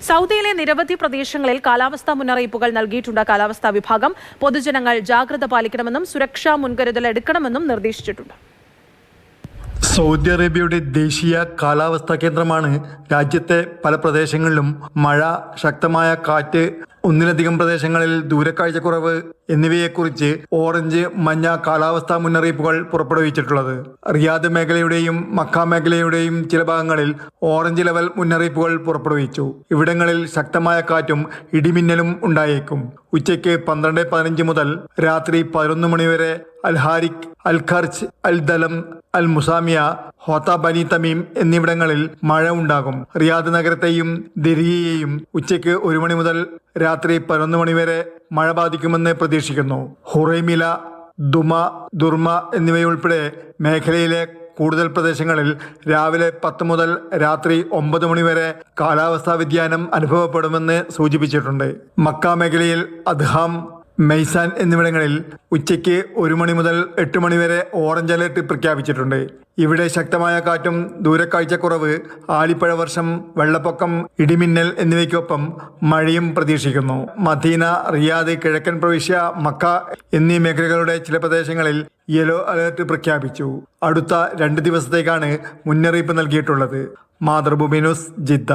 സൗദിയിലെ നിരവധി പ്രദേശങ്ങളിൽ കാലാവസ്ഥാ മുന്നറിയിപ്പുകൾ നൽകിയിട്ടുണ്ട് കാലാവസ്ഥാ വിഭാഗം. പൊതുജനങ്ങൾ ജാഗ്രത പാലിക്കണമെന്നും സുരക്ഷാ മുൻകരുതൽ എടുക്കണമെന്നും നിർദ്ദേശിച്ചിട്ടുണ്ട്. സൗദി അറേബ്യയുടെ ദേശീയ കാലാവസ്ഥാ കേന്ദ്രമാണ് രാജ്യത്തെ പല പ്രദേശങ്ങളിലും മഴ, ശക്തമായ കാറ്റ്, ഒന്നിലധികം പ്രദേശങ്ങളിൽ ദൂരക്കാഴ്ചക്കുറവ് എന്നിവയെക്കുറിച്ച് ഓറഞ്ച്, മഞ്ഞ കാലാവസ്ഥാ മുന്നറിയിപ്പുകൾ പുറപ്പെടുവിച്ചിട്ടുള്ളത്. റിയാദ് മേഖലയുടെയും മക്ക മേഖലയുടെയും ചില ഭാഗങ്ങളിൽ ഓറഞ്ച് ലെവൽ മുന്നറിയിപ്പുകൾ പുറപ്പെടുവിച്ചു. ഇവിടങ്ങളിൽ ശക്തമായ കാറ്റും ഇടിമിന്നലും ഉണ്ടായേക്കും. ഉച്ചയ്ക്ക് 12:15 മുതൽ രാത്രി 11 മണി വരെ അൽ-ഹാരിഖ്, അൽ-ഖർജ്, അൽ-ദലം, അൽ-മുസാമിയ, ഹോത്ത ബനി തമീം എന്നിവിടങ്ങളിൽ മഴ ഉണ്ടാകും. റിയാദ് നഗരത്തെയും ദിർഹിയെയും ഉച്ചയ്ക്ക് 1 മണി മുതൽ രാത്രി 11 മണി വരെ മഴ ബാധിക്കുമെന്ന് പ്രതീക്ഷിക്കുന്നു. ഹുറൈമില, ദുമ, ദുർമ എന്നിവയുൾപ്പെടെ മേഖലയിലെ കൂടുതൽ പ്രദേശങ്ങളിൽ രാവിലെ 10 മുതൽ രാത്രി 9 മണി വരെ കാലാവസ്ഥാ വ്യതിയാനം അനുഭവപ്പെടുമെന്ന് സൂചിപ്പിച്ചിട്ടുണ്ട്. മക്ക മേഖലയിൽ അദ്ഹാം, മെയ്സാൻ എന്നിവിടങ്ങളിൽ ഉച്ചയ്ക്ക് 1 മണി മുതൽ 8 മണി വരെ ഓറഞ്ച് അലർട്ട് പ്രഖ്യാപിച്ചിട്ടുണ്ട്. ഇവിടെ ശക്തമായ കാറ്റും ദൂരക്കാഴ്ചക്കുറവ്, ആലിപ്പഴ വർഷം, വെള്ളപ്പൊക്കം, ഇടിമിന്നൽ എന്നിവയ്ക്കൊപ്പം മഴയും പ്രതീക്ഷിക്കുന്നു. മദീന, റിയാദ്, കിഴക്കൻ പ്രവിശ്യ, മക്ക എന്നീ മേഖലകളുടെ ചില പ്രദേശങ്ങളിൽ യെല്ലോ അലർട്ട് പ്രഖ്യാപിച്ചു. അടുത്ത 2 ദിവസത്തേക്കാണ് മുന്നറിയിപ്പ് നൽകിയിട്ടുള്ളത്. Mathrubhumi news, Jeddah.